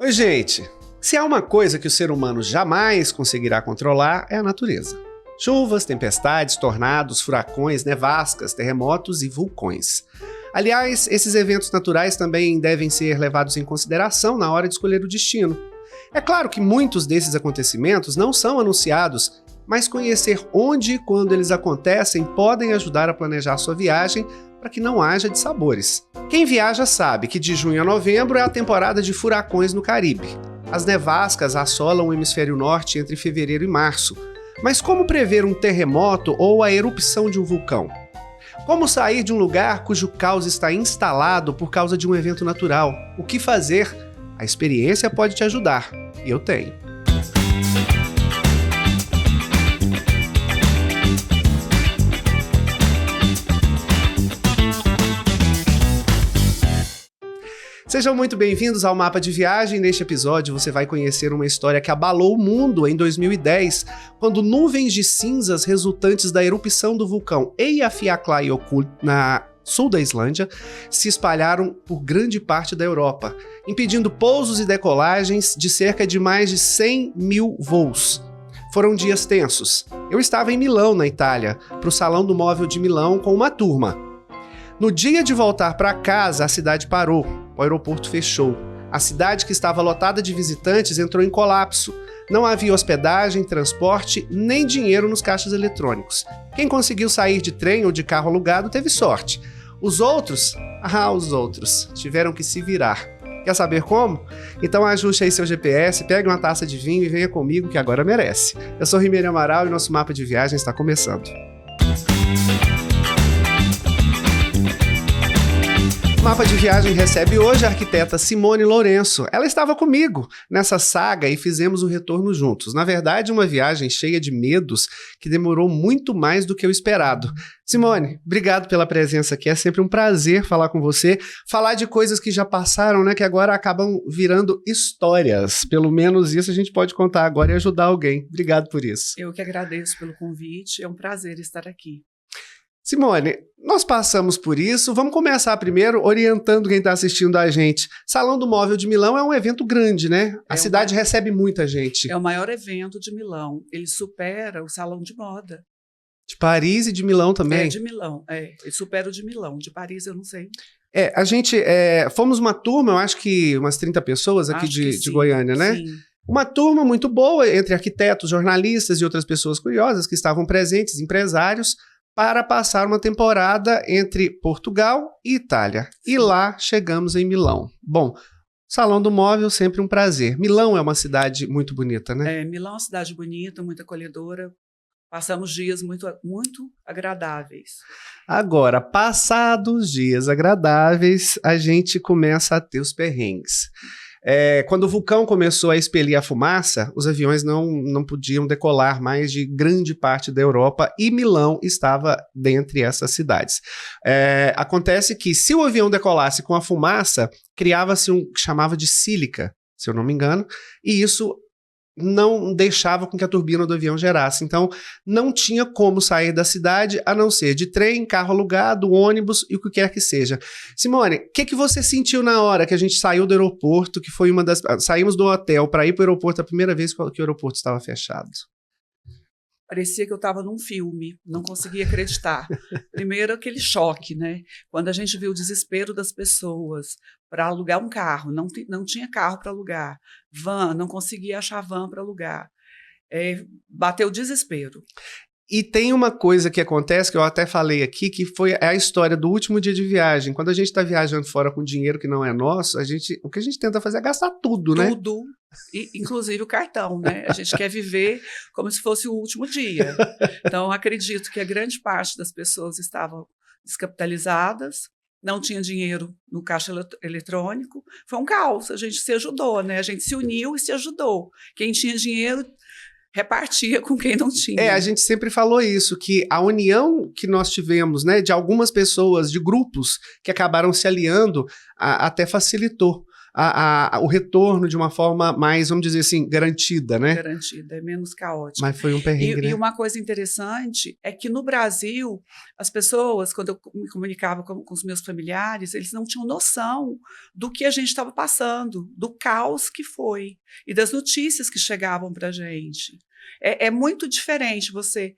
Oi, gente! Se há uma coisa que o ser humano jamais conseguirá controlar, é a natureza. Chuvas, tempestades, tornados, furacões, nevascas, terremotos e vulcões. Aliás, esses eventos naturais também devem ser levados em consideração na hora de escolher o destino. É claro que muitos desses acontecimentos não são anunciados, mas conhecer onde e quando eles acontecem podem ajudar a planejar sua viagem para que não haja dissabores. Quem viaja sabe que de junho a novembro é a temporada de furacões no Caribe. As nevascas assolam o hemisfério norte entre fevereiro e março. Mas como prever um terremoto ou a erupção de um vulcão? Como sair de um lugar cujo caos está instalado por causa de um evento natural? O que fazer? A experiência pode te ajudar. E eu tenho. Sejam muito bem-vindos ao Mapa de Viagem. Neste episódio você vai conhecer uma história que abalou o mundo em 2010, quando nuvens de cinzas resultantes da erupção do vulcão Eyjafjallajökull na sul da Islândia se espalharam por grande parte da Europa, impedindo pousos e decolagens de cerca de mais de 100 mil voos. Foram dias tensos. Eu estava em Milão, na Itália, para o Salão do Móvel de Milão com uma turma. No dia de voltar para casa, a cidade parou, o aeroporto fechou. A cidade, que estava lotada de visitantes, entrou em colapso. Não havia hospedagem, transporte, nem dinheiro nos caixas eletrônicos. Quem conseguiu sair de trem ou de carro alugado teve sorte. Os outros tiveram que se virar. Quer saber como? Então ajuste aí seu GPS, pegue uma taça de vinho e venha comigo que agora merece. Eu sou Rimeiro Amaral e nosso mapa de viagem está começando. O Mapa de Viagem recebe hoje a arquiteta Simone Lourenço. Ela estava comigo nessa saga e fizemos o retorno juntos. Na verdade, uma viagem cheia de medos que demorou muito mais do que o esperado. Simone, obrigado pela presença aqui. É sempre um prazer falar com você. Falar de coisas que já passaram, né? Que agora acabam virando histórias. Pelo menos isso a gente pode contar agora e ajudar alguém. Obrigado por isso. Eu que agradeço pelo convite. É um prazer estar aqui. Simone, nós passamos por isso. Vamos começar primeiro orientando quem está assistindo a gente. Salão do Móvel de Milão é um evento grande, né? A cidade recebe muita gente. É o maior evento de Milão. Ele supera o Salão de Moda. De Paris e de Milão também? É, de Milão. Ele supera o de Milão. De Paris eu não sei. A gente fomos uma turma, eu acho que umas 30 pessoas aqui de Goiânia, né? Sim. Uma turma muito boa entre arquitetos, jornalistas e outras pessoas curiosas que estavam presentes, empresários, para passar uma temporada entre Portugal e Itália. E lá chegamos em Milão. Bom, Salão do Móvel, sempre um prazer. Milão é uma cidade muito bonita, né? Milão é uma cidade bonita, muito acolhedora. Passamos dias muito, muito agradáveis. Agora, passados dias agradáveis, a gente começa a ter os perrengues. Quando o vulcão começou a expelir a fumaça, os aviões não podiam decolar mais de grande parte da Europa e Milão estava dentre essas cidades. Acontece que se o avião decolasse com a fumaça, criava-se um que chamava de sílica, se eu não me engano, e isso não deixava com que a turbina do avião gerasse. Então, não tinha como sair da cidade a não ser de trem, carro alugado, ônibus e o que quer que seja. Simone, o que você sentiu na hora que a gente saiu do aeroporto, que foi saímos do hotel para ir para o aeroporto a primeira vez que o aeroporto estava fechado? Parecia que eu estava num filme, não conseguia acreditar. Primeiro, aquele choque, né? Quando a gente viu o desespero das pessoas para alugar um carro, não tinha carro para alugar, van, não conseguia achar van para alugar. Bateu o desespero. E tem uma coisa que acontece, que eu até falei aqui, que foi a história do último dia de viagem. Quando a gente está viajando fora com dinheiro que não é nosso, o que a gente tenta fazer é gastar tudo, né? Tudo, inclusive o cartão, né? A gente quer viver como se fosse o último dia. Então, acredito que a grande parte das pessoas estavam descapitalizadas, não tinha dinheiro no caixa eletrônico. Foi um caos, a gente se ajudou, né? A gente se uniu e se ajudou. Quem tinha dinheiro repartia com quem não tinha. A gente sempre falou isso, que a união que nós tivemos, né, de algumas pessoas, de grupos que acabaram se aliando, até facilitou o retorno de uma forma mais, vamos dizer assim, garantida, né? Garantida, é menos caótica. Mas foi um perrengue, né? E uma coisa interessante é que no Brasil, as pessoas, quando eu me comunicava com os meus familiares, eles não tinham noção do que a gente estava passando, do caos que foi e das notícias que chegavam para a gente. É muito diferente você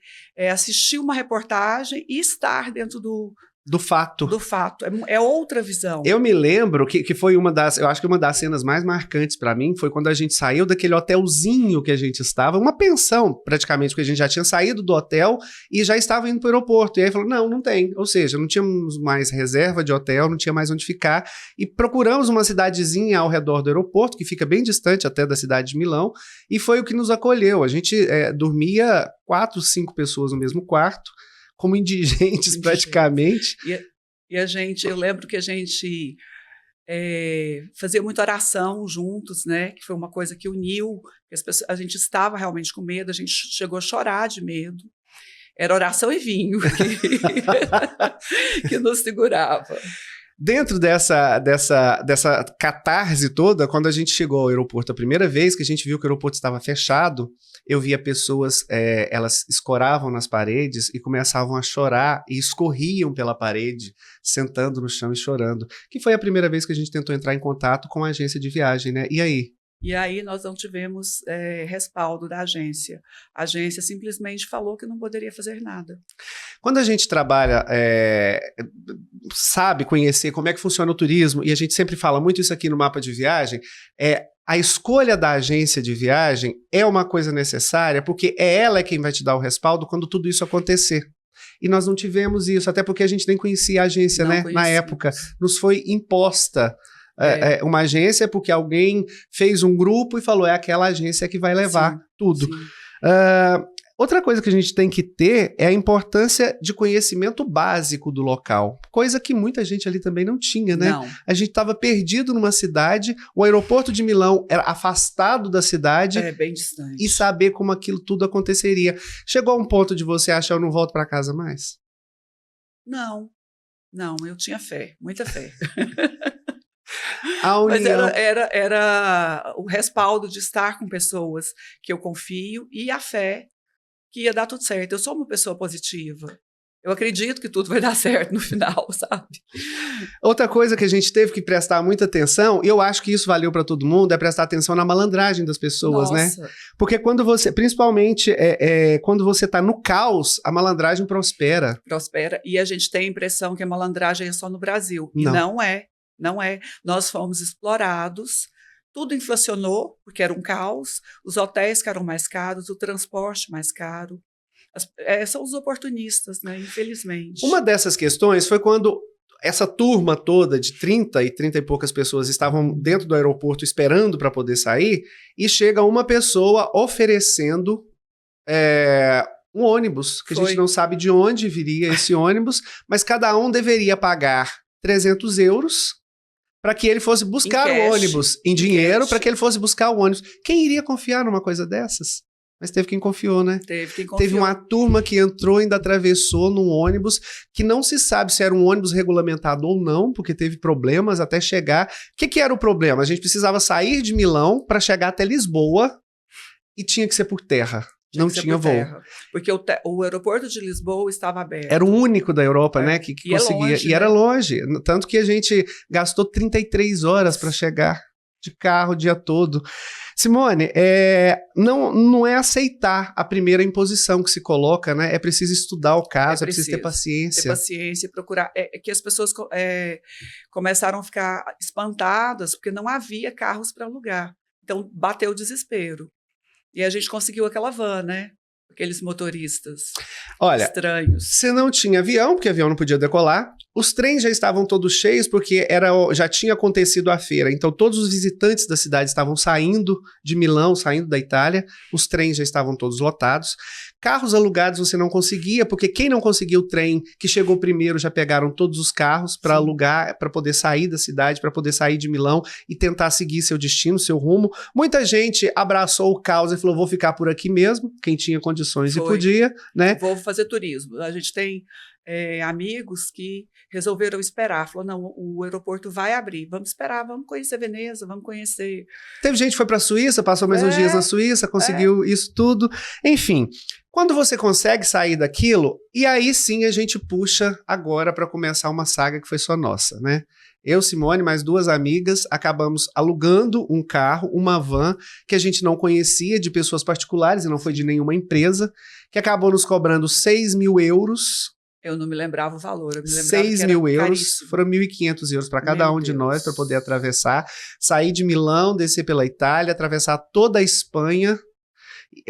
assistir uma reportagem e estar dentro do fato. Do fato. É outra visão. Eu me lembro que foi eu acho que uma das cenas mais marcantes para mim foi quando a gente saiu daquele hotelzinho que a gente estava, uma pensão praticamente, porque a gente já tinha saído do hotel e já estava indo para o aeroporto. E aí falou, não tem. Ou seja, não tínhamos mais reserva de hotel, não tinha mais onde ficar. E procuramos uma cidadezinha ao redor do aeroporto, que fica bem distante até da cidade de Milão, e foi o que nos acolheu. A gente dormia 4, 5 pessoas no mesmo quarto, como indigentes praticamente. E a gente, eu lembro que a gente fazia muita oração juntos, né? Que foi uma coisa que uniu, a gente estava realmente com medo, a gente chegou a chorar de medo. Era oração e vinho que nos segurava. Dentro dessa catarse toda, quando a gente chegou ao aeroporto a primeira vez, que a gente viu que o aeroporto estava fechado, eu via pessoas, elas escoravam nas paredes e começavam a chorar e escorriam pela parede, sentando no chão e chorando. Que foi a primeira vez que a gente tentou entrar em contato com a agência de viagem, né? E aí? E aí nós não tivemos respaldo da agência. A agência simplesmente falou que não poderia fazer nada. Quando a gente trabalha, sabe conhecer como é que funciona o turismo, e a gente sempre fala muito isso aqui no Mapa de Viagem, a escolha da agência de viagem é uma coisa necessária, porque ela quem vai te dar o respaldo quando tudo isso acontecer. E nós não tivemos isso, até porque a gente nem conhecia a agência, né? Na época, nos foi imposta uma agência porque alguém fez um grupo e falou, é aquela agência que vai levar tudo. Outra coisa que a gente tem que ter é a importância de conhecimento básico do local, coisa que muita gente ali também não tinha, né? Não. A gente estava perdido numa cidade, o aeroporto de Milão era afastado da cidade. Bem distante. E saber como aquilo tudo aconteceria. Chegou a um ponto de você achar, eu não volto para casa mais? Não, eu tinha fé, muita fé. Mas era o respaldo de estar com pessoas que eu confio e a fé que ia dar tudo certo. Eu sou uma pessoa positiva. Eu acredito que tudo vai dar certo no final, sabe? Outra coisa que a gente teve que prestar muita atenção, e eu acho que isso valeu para todo mundo, é prestar atenção na malandragem das pessoas, né? Porque quando você, principalmente quando você está no caos, a malandragem prospera. Prospera, e a gente tem a impressão que a malandragem é só no Brasil. E não é. Não é. Nós fomos explorados, tudo inflacionou, porque era um caos, os hotéis ficaram mais caros, o transporte mais caro. São os oportunistas, né? Infelizmente. Uma dessas questões foi quando essa turma toda de 30 e poucas pessoas estavam dentro do aeroporto esperando para poder sair, e chega uma pessoa oferecendo um ônibus, que a gente não sabe de onde viria esse ônibus, mas cada um deveria pagar 300 euros para que ele fosse buscar o ônibus em dinheiro, para que ele fosse buscar o ônibus. Quem iria confiar numa coisa dessas? Mas teve quem confiou, né? Teve uma turma que entrou e ainda atravessou num ônibus que não se sabe se era um ônibus regulamentado ou não, porque teve problemas até chegar. O que era o problema? A gente precisava sair de Milão para chegar até Lisboa e tinha que ser por terra. Não tinha voo. Porque o aeroporto de Lisboa estava aberto. Era o único da Europa, né, que conseguia. Longe, e era longe. Tanto que a gente gastou 33 horas para chegar de carro o dia todo. Simone, não é aceitar a primeira imposição que se coloca, né? É preciso estudar o caso, é preciso ter paciência. Ter paciência e procurar. Que as pessoas começaram a ficar espantadas porque não havia carros para alugar. Então, bateu o desespero. E a gente conseguiu aquela van, né? Aqueles motoristas estranhos. Se não tinha avião, porque avião não podia decolar, os trens já estavam todos cheios, porque já tinha acontecido a feira. Então, todos os visitantes da cidade estavam saindo de Milão, saindo da Itália, os trens já estavam todos lotados. Carros alugados você não conseguia, porque quem não conseguia o trem que chegou primeiro já pegaram todos os carros para alugar, para poder sair da cidade, para poder sair de Milão e tentar seguir seu destino, seu rumo. Muita gente abraçou o caos e falou, vou ficar por aqui mesmo, quem tinha condições e podia, né? Vou fazer turismo. A gente tem amigos que resolveram esperar. Falou, não, o aeroporto vai abrir, vamos esperar, vamos conhecer Veneza, vamos conhecer. Teve gente que foi para a Suíça, passou mais uns dias na Suíça, conseguiu isso tudo. Enfim, quando você consegue sair daquilo, e aí sim a gente puxa agora para começar uma saga que foi só nossa, né? Eu, Simone, mais 2 amigas, acabamos alugando um carro, uma van, que a gente não conhecia, de pessoas particulares, e não foi de nenhuma empresa, que acabou nos cobrando 6 mil euros. Eu não me lembrava o valor. Eu me lembrava 6 mil euros, caríssimo. foram 1.500 euros para cada um de nós, para poder atravessar, sair de Milão, descer pela Itália, atravessar toda a Espanha,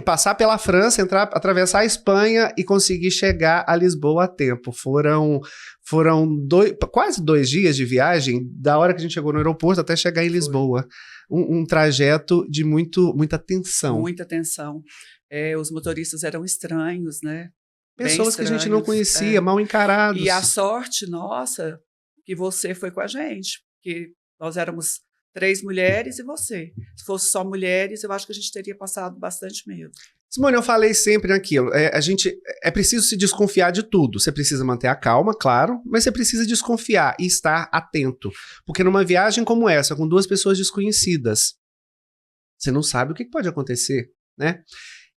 passar pela França, atravessar a Espanha e conseguir chegar a Lisboa a tempo. Foram quase 2 dias de viagem, da hora que a gente chegou no aeroporto até chegar em Lisboa. Um trajeto de muita tensão. Muita tensão. Os motoristas eram estranhos, né? Pessoas que a gente não conhecia, mal encarados. E a sorte nossa que você foi com a gente, porque nós éramos 3 mulheres e você. Se fosse só mulheres, eu acho que a gente teria passado bastante medo. Simone, eu falei sempre naquilo, é preciso se desconfiar de tudo. Você precisa manter a calma, claro, mas você precisa desconfiar e estar atento. Porque numa viagem como essa, com 2 pessoas desconhecidas, você não sabe o que pode acontecer, né?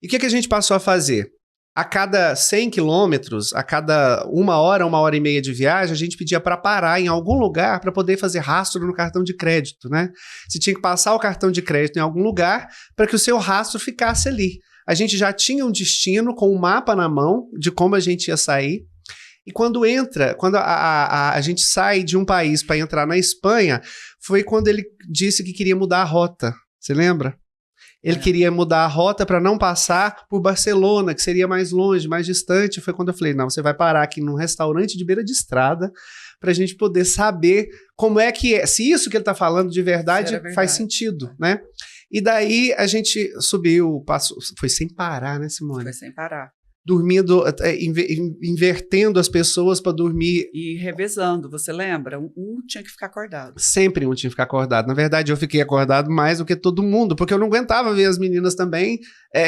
E o que a gente passou a fazer? A cada 100 quilômetros, a cada 1 hora, 1 e meia de viagem, a gente pedia para parar em algum lugar para poder fazer rastro no cartão de crédito, né? Você tinha que passar o cartão de crédito em algum lugar para que o seu rastro ficasse ali. A gente já tinha um destino com um mapa na mão de como a gente ia sair. E quando a gente sai de um país para entrar na Espanha, foi quando ele disse que queria mudar a rota. Você lembra? Ele queria mudar a rota para não passar por Barcelona, que seria mais longe, mais distante. Foi quando eu falei, não, você vai parar aqui num restaurante de beira de estrada para a gente poder saber como é que é. Se isso que ele está falando de verdade faz sentido, né? E daí a gente subiu, passou, foi sem parar, né, Simone? Foi sem parar. Dormindo, invertendo as pessoas para dormir. E revezando, você lembra? Um tinha que ficar acordado. Sempre um tinha que ficar acordado. Na verdade, eu fiquei acordado mais do que todo mundo, porque eu não aguentava ver as meninas também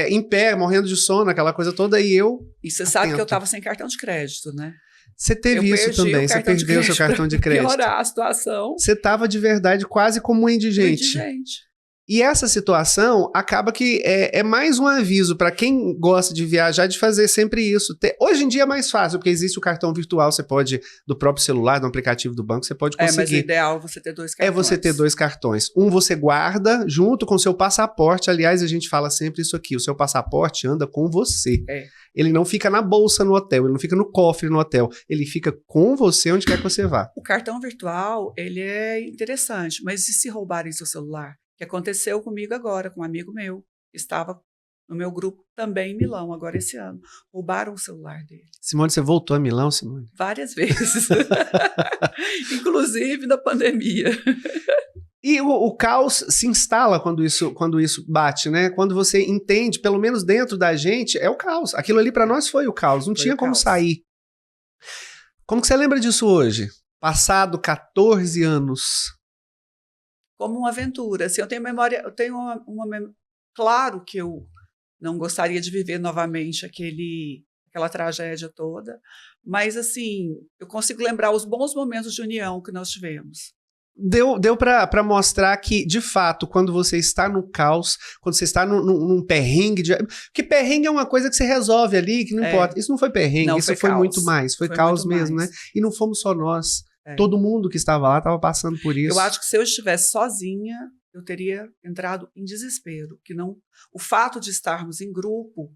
em pé, morrendo de sono, aquela coisa toda, e eu... E você sabe que eu estava sem cartão de crédito, né? Você teve isso também, você perdeu o seu cartão de crédito. Piorar a situação. Você estava de verdade quase como um indigente. Indigente. E essa situação acaba que é mais um aviso para quem gosta de viajar de fazer sempre isso. Hoje em dia é mais fácil, porque existe o cartão virtual, você pode, do próprio celular, do aplicativo do banco, você pode conseguir. Mas o ideal é você ter 2 cartões. É você ter 2 cartões. Um você guarda junto com o seu passaporte. Aliás, a gente fala sempre isso aqui, o seu passaporte anda com você. Ele não fica na bolsa no hotel, ele não fica no cofre no hotel, ele fica com você onde quer que você vá. O cartão virtual, ele é interessante, mas e se roubarem seu celular? Que aconteceu comigo agora, com um amigo meu, que estava no meu grupo também em Milão, agora esse ano. Roubaram o celular dele. Simone, você voltou a Milão, Simone? Várias vezes. Inclusive na pandemia. E o caos se instala quando isso bate, né? Quando você entende, pelo menos dentro da gente, é o caos. Aquilo ali para nós foi o caos, não tinha como sair. Como que você lembra disso hoje? Passado 14 anos... Como uma aventura. Assim, eu tenho memória, claro que eu não gostaria de viver novamente aquela tragédia toda, mas assim, eu consigo lembrar os bons momentos de união que nós tivemos. Deu para mostrar que, de fato, quando você está no caos, quando você está num perrengue... Porque perrengue é uma coisa que você resolve ali, que não importa. Isso não foi perrengue, não, isso foi muito mais. Foi caos mesmo, né? E não fomos só nós. Todo mundo que estava lá estava passando por isso. Eu acho que se eu estivesse sozinha, eu teria entrado em desespero. O fato de estarmos em grupo,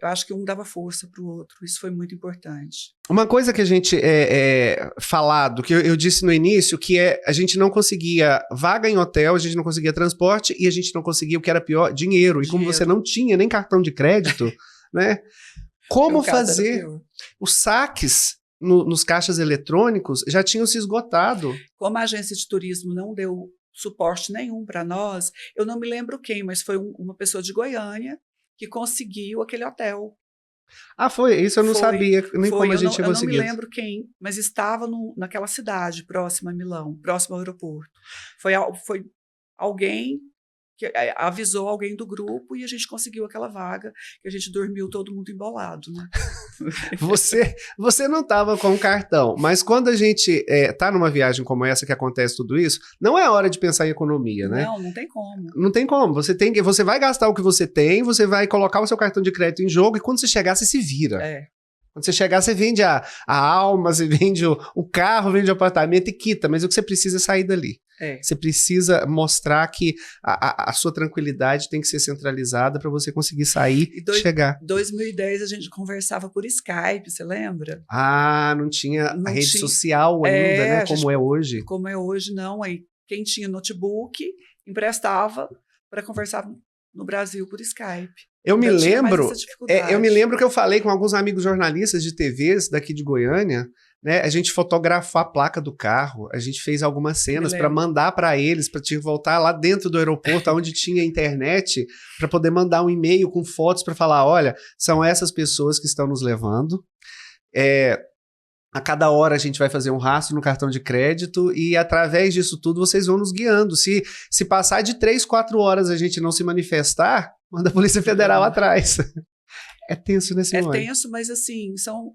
eu acho que um dava força para o outro. Isso foi muito importante. Uma coisa que a gente falado, que eu disse no início, que a gente não conseguia vaga em hotel, a gente não conseguia transporte e a gente não conseguia, o que era pior, dinheiro. E como você não tinha nem cartão de crédito, né? Como fazer os saques nos caixas eletrônicos já tinham se esgotado. Como a agência de turismo não deu suporte nenhum para nós, eu não me lembro quem, mas foi uma pessoa de Goiânia que conseguiu aquele hotel. Ah, foi? Isso eu não sabia, nem como a gente tinha conseguido. Eu não me lembro quem, mas estava naquela cidade próxima a Milão, próximo ao aeroporto. Foi alguém que avisou alguém do grupo e a gente conseguiu aquela vaga, que a gente dormiu todo mundo embolado, né? Você não estava com o cartão, mas quando a gente tá numa viagem como essa que acontece tudo isso, não é hora de pensar em economia, né? Não tem como. Não tem como. Você vai gastar o que você tem, você vai colocar o seu cartão de crédito em jogo e quando você chegar, você se vira. Quando você chegar, você vende a alma, você vende o carro, vende o apartamento e quita, mas o que você precisa é sair dali. Você precisa mostrar que a sua tranquilidade tem que ser centralizada para você conseguir sair e chegar. Em 2010 a gente conversava por Skype, você lembra? Não tinha a rede social ainda, né? Como é hoje. Como é hoje, não. Aí quem tinha notebook emprestava para conversar no Brasil por Skype. Eu me lembro que eu falei com alguns amigos jornalistas de TVs daqui de Goiânia, né? A gente fotografou a placa do carro, a gente fez algumas cenas para mandar para eles, para te voltar lá dentro do aeroporto, onde tinha internet, para poder mandar um e-mail com fotos para falar, olha, são essas pessoas que estão nos levando. A cada hora a gente vai fazer um rastro no cartão de crédito e através disso tudo vocês vão nos guiando. Se passar de 3, 4 horas a gente não se manifestar, manda a Polícia Federal atrás. É tenso, né, Simone? É tenso, mas assim, são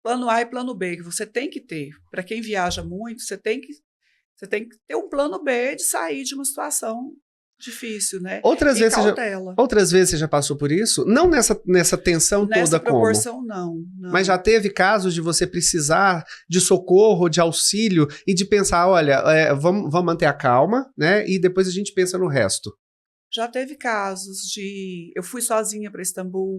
plano A e plano B que você tem que ter. Para quem viaja muito, você tem que ter um plano B de sair de uma situação difícil, né? Outras vezes você já passou por isso? Não nessa tensão nessa toda proporção, como? Não. Mas já teve casos de você precisar de socorro, de auxílio e de pensar, olha, vamos manter a calma, né? E depois a gente pensa no resto. Já teve casos de... Eu fui sozinha para Istambul,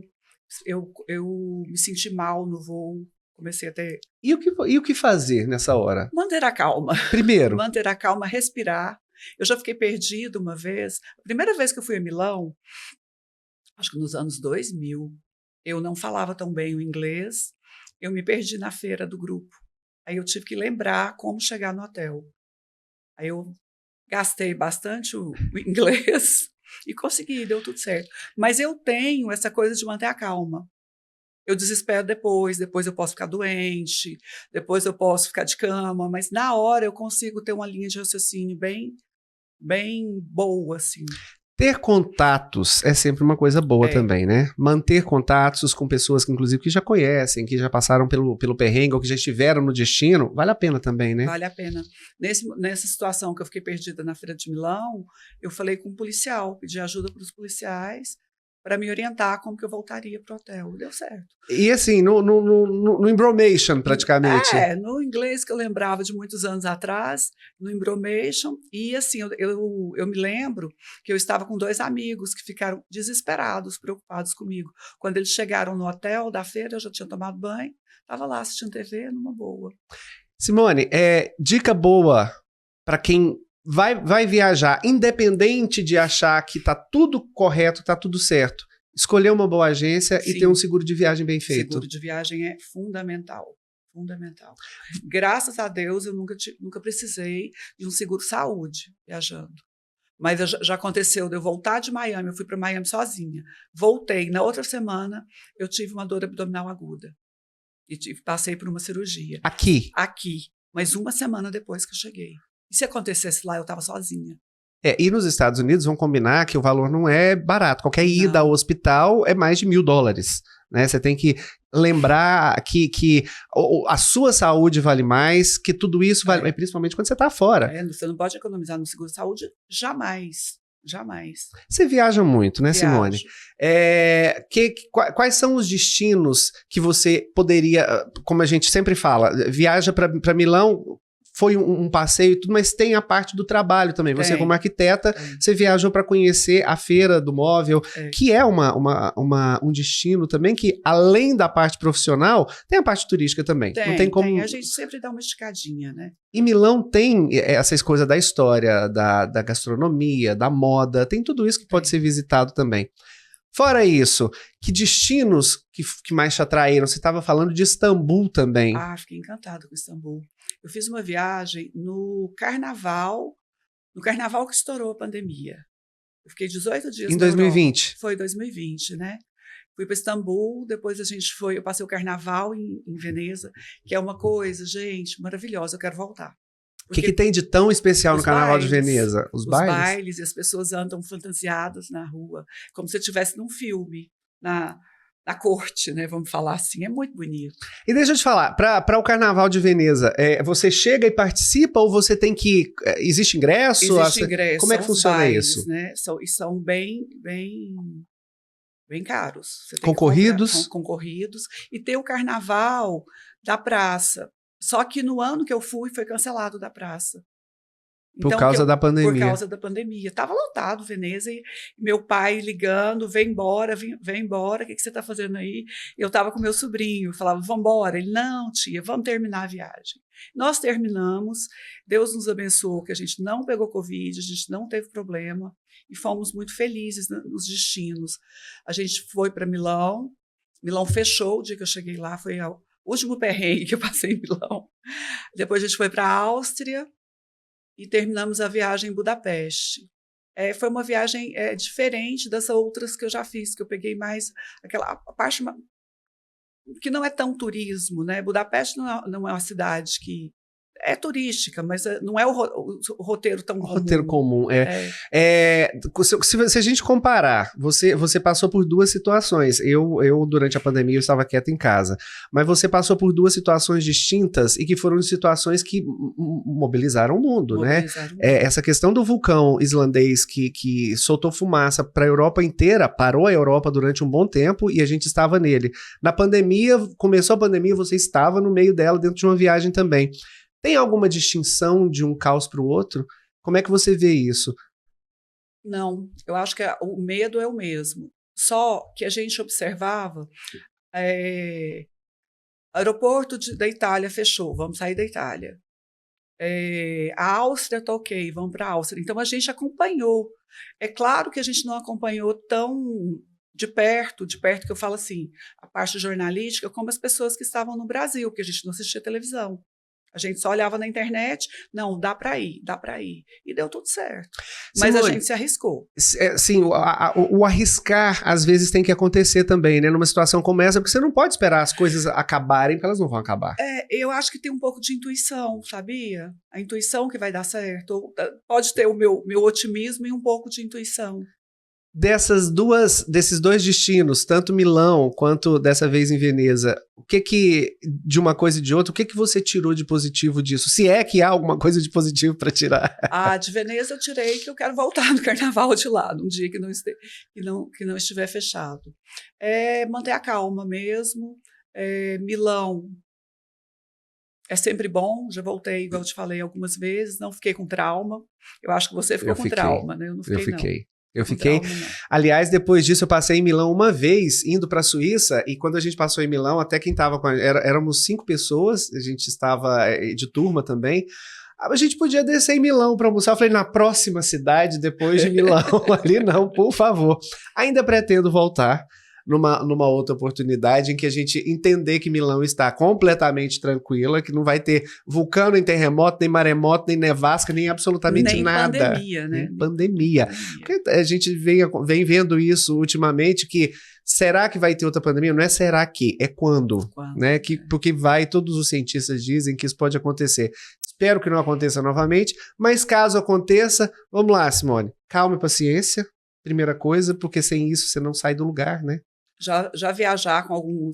eu me senti mal no voo, comecei a ter... E o que fazer nessa hora? Manter a calma. Primeiro? Manter a calma, respirar. Eu já fiquei perdida uma vez. A primeira vez que eu fui a Milão, acho que nos anos 2000, eu não falava tão bem o inglês, eu me perdi na feira do grupo. Aí eu tive que lembrar como chegar no hotel. Aí eu gastei bastante o inglês e consegui, deu tudo certo. Mas eu tenho essa coisa de manter a calma. Eu desespero depois eu posso ficar doente, depois eu posso ficar de cama, mas na hora eu consigo ter uma linha de raciocínio bem boa, assim. Ter contatos é sempre uma coisa boa também, né? Manter contatos com pessoas que, inclusive, que já conhecem, que já passaram pelo perrengue ou que já estiveram no destino, vale a pena também, né? Vale a pena. Nessa situação que eu fiquei perdida na Feira de Milão, eu falei com um policial, pedi ajuda para os policiais para me orientar como que eu voltaria para o hotel. Deu certo. E assim, no embromation, praticamente. No inglês que eu lembrava de muitos anos atrás, no embromation. E assim, eu me lembro que eu estava com 2 amigos que ficaram desesperados, preocupados comigo. Quando eles chegaram no hotel da feira, eu já tinha tomado banho, estava lá assistindo TV, numa boa. Simone, dica boa para quem vai viajar, independente de achar que tá tudo correto, tá tudo certo. Escolher uma boa agência e ter um seguro de viagem bem feito. Seguro de viagem é fundamental. Fundamental. Graças a Deus, eu nunca precisei de um seguro saúde viajando. Mas já aconteceu de eu voltar de Miami, eu fui para Miami sozinha. Voltei, na outra semana, eu tive uma dor abdominal aguda. E passei por uma cirurgia. Aqui? Aqui. Mas uma semana depois que eu cheguei. E se acontecesse lá, eu estava sozinha. E nos Estados Unidos, vão combinar que o valor não é barato. Qualquer ida ao hospital é mais de $1.000, né? Você tem que lembrar que a sua saúde vale mais, que tudo isso vale, principalmente quando você está fora. Você não pode economizar no seguro-saúde jamais. Jamais. Você viaja muito, né, Simone? Quais são os destinos que você poderia, como a gente sempre fala, viaja para Milão, foi um passeio e tudo, mas tem a parte do trabalho também. Você, como arquiteta, você viajou para conhecer a Feira do Móvel, que é um destino também que, além da parte profissional, tem a parte turística também. Não tem como... A gente sempre dá uma esticadinha, né? E Milão tem essas coisas da história, da gastronomia, da moda, tem tudo isso que pode ser visitado também. Fora isso, que destinos que mais te atraíram? Você estava falando de Istambul também. Fiquei encantada com Istambul. Eu fiz uma viagem no carnaval que estourou a pandemia. Eu fiquei 18 dias em 2020. Europa. Foi 2020, né? Fui para Istambul, depois eu passei o carnaval em Veneza, que é uma coisa, gente, maravilhosa, eu quero voltar. O que tem de tão especial no Carnaval de Veneza? Os bailes, e as pessoas andam fantasiadas na rua, como se estivesse num filme, na corte, né? Vamos falar assim, é muito bonito. E deixa eu te falar, para o Carnaval de Veneza, você chega e participa ou você tem que... existe ingresso? Existe ingresso. Como é que funciona bailes, isso? Né? São bem caros. Você tem concorridos? Concorridos. E tem o Carnaval da praça. Só que no ano que eu fui, foi cancelado da praça. Então, por causa da pandemia. Por causa da pandemia. Estava lotado Veneza e meu pai ligando, vem embora, vem embora, o que você está fazendo aí? Eu estava com meu sobrinho, eu falava, vamos embora. Ele, não, tia, vamos terminar a viagem. Nós terminamos, Deus nos abençoou, que a gente não pegou Covid, a gente não teve problema e fomos muito felizes nos destinos. A gente foi para Milão fechou o dia que eu cheguei lá, foi o último perrengue que eu passei em Milão. Depois a gente foi para a Áustria, e terminamos a viagem em Budapeste. Foi uma viagem diferente das outras que eu já fiz, que eu peguei mais aquela parte que não é tão turismo, né? Budapeste não é uma cidade que é turística, mas não é o roteiro tão comum. Roteiro comum, se a gente comparar, você passou por duas situações. Eu, durante a pandemia, eu estava quieto em casa. Mas você passou por duas situações distintas e que foram situações que mobilizaram o mundo, né? Essa questão do vulcão islandês que soltou fumaça para a Europa inteira, parou a Europa durante um bom tempo e a gente estava nele. Na pandemia, começou a pandemia, você estava no meio dela, dentro de uma viagem também. Tem alguma distinção de um caos para o outro? Como é que você vê isso? Não, eu acho que o medo é o mesmo. Só que a gente observava, aeroporto da Itália fechou, vamos sair da Itália. A Áustria está ok, vamos para a Áustria. Então a gente acompanhou. É claro que a gente não acompanhou tão de perto que eu falo assim, a parte jornalística, como as pessoas que estavam no Brasil, que a gente não assistia televisão. A gente só olhava na internet, não, dá para ir. E deu tudo certo. Mas Simone, a gente se arriscou. Sim, o arriscar às vezes tem que acontecer também, né? Numa situação como essa, porque você não pode esperar as coisas acabarem, porque elas não vão acabar. Eu acho que tem um pouco de intuição, sabia? A intuição que vai dar certo. Pode ter o meu otimismo e um pouco de intuição. Desses dois destinos, tanto Milão quanto dessa vez em Veneza, de uma coisa e de outra, o que você tirou de positivo disso? Se é que há alguma coisa de positivo para tirar. De Veneza eu tirei que eu quero voltar no carnaval de lá, num dia que não estiver fechado. Manter a calma mesmo. Milão é sempre bom, já voltei, igual eu te falei algumas vezes, não fiquei com trauma. Eu acho que você ficou com trauma, né? Eu não fiquei, Eu fiquei. Aliás, depois disso, eu passei em Milão uma vez, indo para a Suíça, e quando a gente passou em Milão, até quem estava com éramos 5 pessoas, a gente estava de turma também. A gente podia descer em Milão para almoçar. Eu falei, na próxima cidade, depois de Milão, ali não, por favor. Ainda pretendo voltar numa outra oportunidade em que a gente entender que Milão está completamente tranquila, que não vai ter vulcão, nem terremoto, nem maremoto, nem nevasca, nem absolutamente nada. Nem pandemia, né? Nem pandemia. Porque a gente vem vendo isso ultimamente, que será que vai ter outra pandemia? Não é será que, é quando, né? Porque todos os cientistas dizem que isso pode acontecer. Espero que não aconteça novamente, mas caso aconteça, vamos lá, Simone, calma e paciência, primeira coisa, porque sem isso você não sai do lugar, né? Já viajar com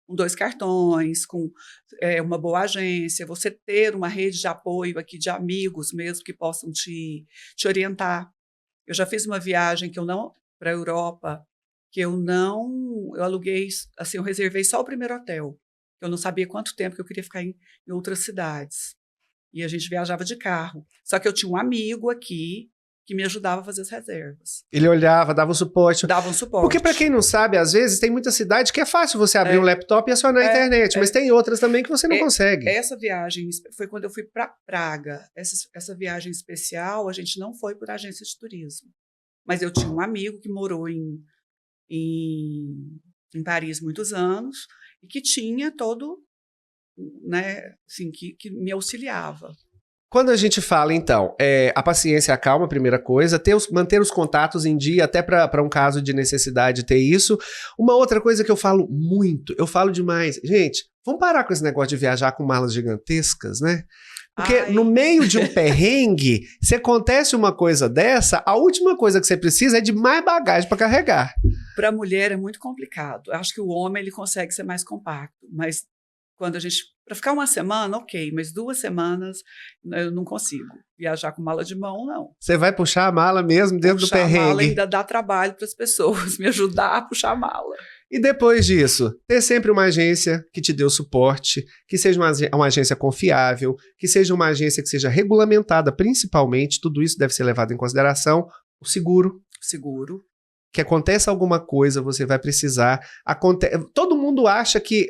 2 cartões, com uma boa agência, você ter uma rede de apoio aqui de amigos mesmo que possam te orientar. Eu já fiz uma viagem para a Europa, que eu aluguei, assim, eu reservei só o primeiro hotel. Eu não sabia quanto tempo que eu queria ficar em outras cidades. E a gente viajava de carro. Só que eu tinha um amigo aqui que me ajudava a fazer as reservas. Ele olhava, dava um suporte. Dava um suporte. Porque para quem não sabe, às vezes tem muita cidade que é fácil você abrir um laptop e acionar a internet, mas tem outras também que você não consegue. Essa viagem foi quando eu fui para Praga. Essa viagem especial, a gente não foi por agência de turismo. Mas eu tinha um amigo que morou em Paris muitos anos e que tinha todo, né, assim, que me auxiliava. Quando a gente fala, então, a paciência, a calma, primeira coisa, manter os contatos em dia, até para um caso de necessidade ter isso. Uma outra coisa que eu falo muito, eu falo demais, gente, vamos parar com esse negócio de viajar com malas gigantescas, né? Porque no meio de um perrengue, se acontece uma coisa dessa, a última coisa que você precisa é de mais bagagem para carregar. Para a mulher é muito complicado. Eu acho que o homem ele consegue ser mais compacto, mas quando a gente... Para ficar uma semana, ok, mas 2 semanas eu não consigo. Viajar com mala de mão, não. Você vai puxar a mala mesmo dentro do perrengue? Puxar a mala ainda dá trabalho para as pessoas, me ajudar a puxar a mala. E depois disso, ter sempre uma agência que te dê o suporte, que seja uma agência confiável, que seja uma agência que seja regulamentada, principalmente, tudo isso deve ser levado em consideração. O seguro. Seguro. Que aconteça alguma coisa, você vai precisar. Todo mundo acha que,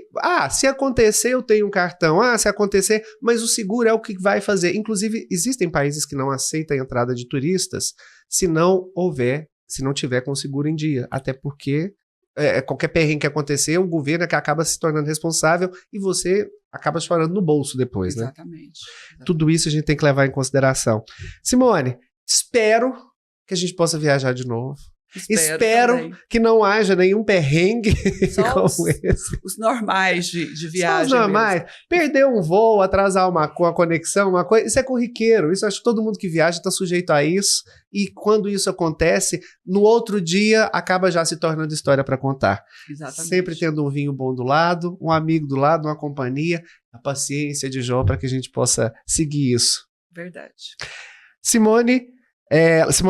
se acontecer eu tenho um cartão, se acontecer, mas o seguro é o que vai fazer. Inclusive, existem países que não aceitam a entrada de turistas se não tiver com o seguro em dia. Até porque qualquer perrengue que acontecer, o governo é que acaba se tornando responsável e você acaba chorando no bolso depois, né? Exatamente. Tudo isso a gente tem que levar em consideração. Simone, espero que a gente possa viajar de novo. Espero que não haja nenhum perrengue como esse. Os normais de viagem. Só os normais. Mesmo. Perder um voo, atrasar uma conexão, uma coisa, isso é corriqueiro. Isso acho que todo mundo que viaja está sujeito a isso. E quando isso acontece, no outro dia acaba já se tornando história para contar. Exatamente. Sempre tendo um vinho bom do lado, um amigo do lado, uma companhia, a paciência de Jó para que a gente possa seguir isso. Verdade. Simone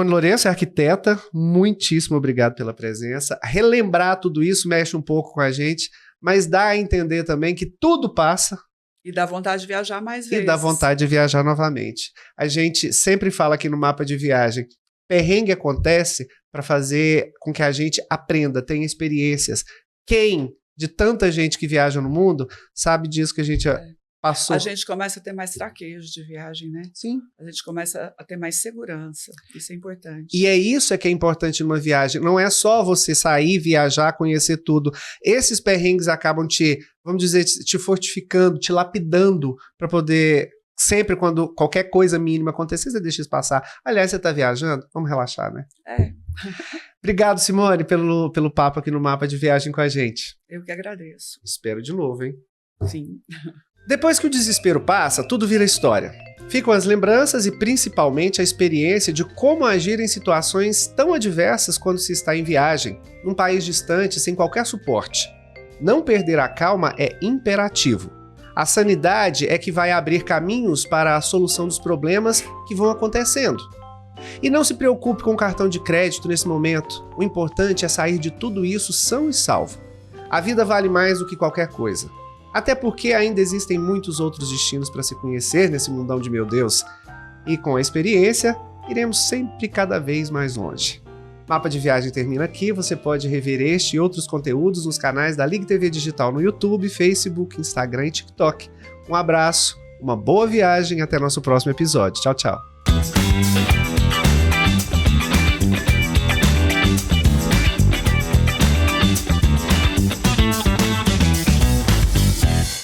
Lourenço é arquiteta, muitíssimo obrigado pela presença. Relembrar tudo isso mexe um pouco com a gente, mas dá a entender também que tudo passa. E dá vontade de viajar mais vezes. E dá vontade de viajar novamente. A gente sempre fala aqui no Mapa de Viagem, perrengue acontece para fazer com que a gente aprenda, tenha experiências. Quem, de tanta gente que viaja no mundo, sabe disso que a gente passou. A gente começa a ter mais traquejo de viagem, né? Sim. A gente começa a ter mais segurança. Isso é importante. E é isso que é importante numa viagem. Não é só você sair, viajar, conhecer tudo. Esses perrengues acabam vamos dizer, te fortificando, te lapidando para poder... Sempre quando qualquer coisa mínima acontecer, você deixa isso passar. Aliás, você está viajando? Vamos relaxar, né? Obrigado, Simone, pelo papo aqui no Mapa de Viagem com a gente. Eu que agradeço. Espero de novo, hein? Sim. Depois que o desespero passa, tudo vira história. Ficam as lembranças e principalmente a experiência de como agir em situações tão adversas quando se está em viagem, num país distante, sem qualquer suporte. Não perder a calma é imperativo. A sanidade é que vai abrir caminhos para a solução dos problemas que vão acontecendo. E não se preocupe com o cartão de crédito nesse momento. O importante é sair de tudo isso são e salvo. A vida vale mais do que qualquer coisa. Até porque ainda existem muitos outros destinos para se conhecer nesse mundão de meu Deus. E com a experiência, iremos sempre cada vez mais longe. Mapa de Viagem termina aqui. Você pode rever este e outros conteúdos nos canais da Ligue TV Digital no YouTube, Facebook, Instagram e TikTok. Um abraço, uma boa viagem e até nosso próximo episódio. Tchau, tchau.